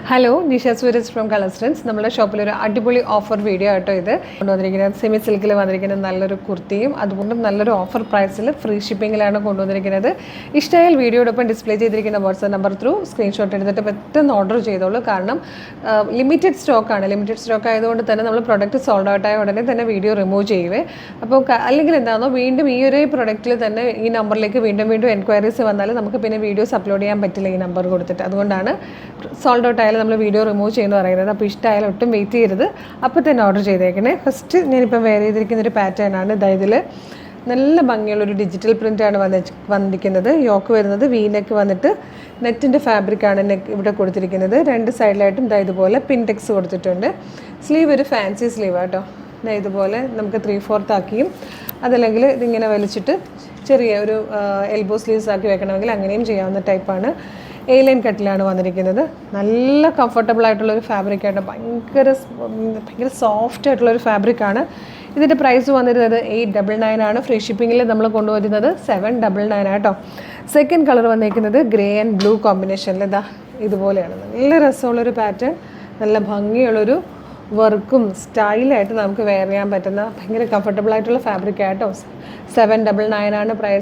Hello, Nisha Sooraj from colour strength. നമ്മുടെ ഷോപ്പിലൊരു അടിപൊളി ഓഫർ വീഡിയോ ആട്ടോ ഇത് കൊണ്ടുവന്നിരിക്കുന്നത്. സെമി സിൽക്കിൽ വന്നിരിക്കുന്ന നല്ലൊരു കുർത്തിയും അതുകൊണ്ടും നല്ലൊരു ഓഫർ പ്രൈസിൽ ഫ്രീ ഷിപ്പിങ്ങിലാണ് കൊണ്ടുവന്നിരിക്കുന്നത്. ഇഷ്ടമായാൽ വീഡിയോടൊപ്പം ഡിസ്പ്ലേ ചെയ്തിരിക്കുന്ന വാട്സ്ആപ്പ് നമ്പർ ത്രൂ സ്ക്രീൻഷോട്ട് എടുത്തിട്ട് പെട്ടെന്ന് ഓർഡർ ചെയ്തോളൂ. കാരണം ലിമിറ്റഡ് സ്റ്റോക്കാണ്. ലിമിറ്റഡ് സ്റ്റോക്ക് ആയതുകൊണ്ട് തന്നെ നമ്മൾ പ്രൊഡക്റ്റ് സോൾഡ് ഔട്ട് ആയ ഉടനെ തന്നെ വീഡിയോ റിമൂവ് ചെയ്യുവേ. അപ്പോൾ അല്ലെങ്കിൽ എന്താണോ വീണ്ടും ഈ ഒരു പ്രൊഡക്റ്റിൽ തന്നെ ഈ നമ്പറിലേക്ക് വീണ്ടും എൻക്വയറീസ് വന്നാൽ നമുക്ക് പിന്നെ വീഡിയോസ് അപ്ലോഡ് ചെയ്യാൻ പറ്റില്ല ഈ നമ്പർ കൊടുത്തിട്ട്. അതുകൊണ്ടാണ് സോൾഡ് ഔട്ട് ആയാലും നമ്മൾ വീഡിയോ റിമൂവ് ചെയ്യുമെന്ന് പറയുന്നത്. അപ്പോൾ ഇഷ്ടമായാലും ഒട്ടും വെയിറ്റ് ചെയ്യരുത്, അപ്പോൾ തന്നെ ഓർഡർ ചെയ്തേക്കണേ. ഫസ്റ്റ് ഞാനിപ്പോൾ വെയർ ചെയ്തിരിക്കുന്നൊരു പാറ്റേൺ ആണ്. ഇതിൽ നല്ല ഭംഗിയുള്ളൊരു ഡിജിറ്റൽ പ്രിൻ്റാണ് വന്നിരിക്കുന്നത്. യോക്ക് വരുന്നത് വീനെക്ക് വന്നിട്ട് നെറ്റിൻ്റെ ഫാബ്രിക്കാണ് നെക്ക് ഇവിടെ കൊടുത്തിരിക്കുന്നത്. രണ്ട് സൈഡിലായിട്ടും ഇതുപോലെ പിൻടെക്സ് കൊടുത്തിട്ടുണ്ട്. സ്ലീവ് ഒരു ഫാൻസി സ്ലീവ് ആട്ടോ. ഇതുപോലെ നമുക്ക് 3/4 ആക്കിയും അതല്ലെങ്കിൽ ഇതിങ്ങനെ വലിച്ചിട്ട് ചെറിയ ഒരു എൽബോ സ്ലീവ്സ് ആക്കി വെക്കണമെങ്കിൽ അങ്ങനെയും ചെയ്യാവുന്ന ടൈപ്പാണ്. ലൈൻ കട്ടിലാണ് വന്നിരിക്കുന്നത്. നല്ല കംഫർട്ടബിൾ ആയിട്ടുള്ളൊരു ഫാബ്രിക്കായിട്ട് ഭയങ്കര സോഫ്റ്റ് ആയിട്ടുള്ളൊരു ഫാബ്രിക്കാണ്. ഇതിൻ്റെ പ്രൈസ് വന്നിരുന്നത് 899 ആണ്. ഫ്രീ ഷിപ്പിങ്ങിൽ നമ്മൾ കൊണ്ടുവരുന്നത് 799 ആട്ടോ. സെക്കൻഡ് കളർ വന്നിരിക്കുന്നത് ഗ്രേ ആൻഡ് ബ്ലൂ കോമ്പിനേഷനിൽ ഇതുപോലെയാണ്. നല്ല രസമുള്ളൊരു പാറ്റേൺ, നല്ല ഭംഗിയുള്ളൊരു വർക്കും സ്റ്റൈലായിട്ട് നമുക്ക് വെയർ ചെയ്യാൻ പറ്റുന്ന ഭയങ്കര കംഫർട്ടബിൾ ആയിട്ടുള്ള ഫാബ്രിക്കായിട്ടോ. 799 ആണ് പ്രൈസ്.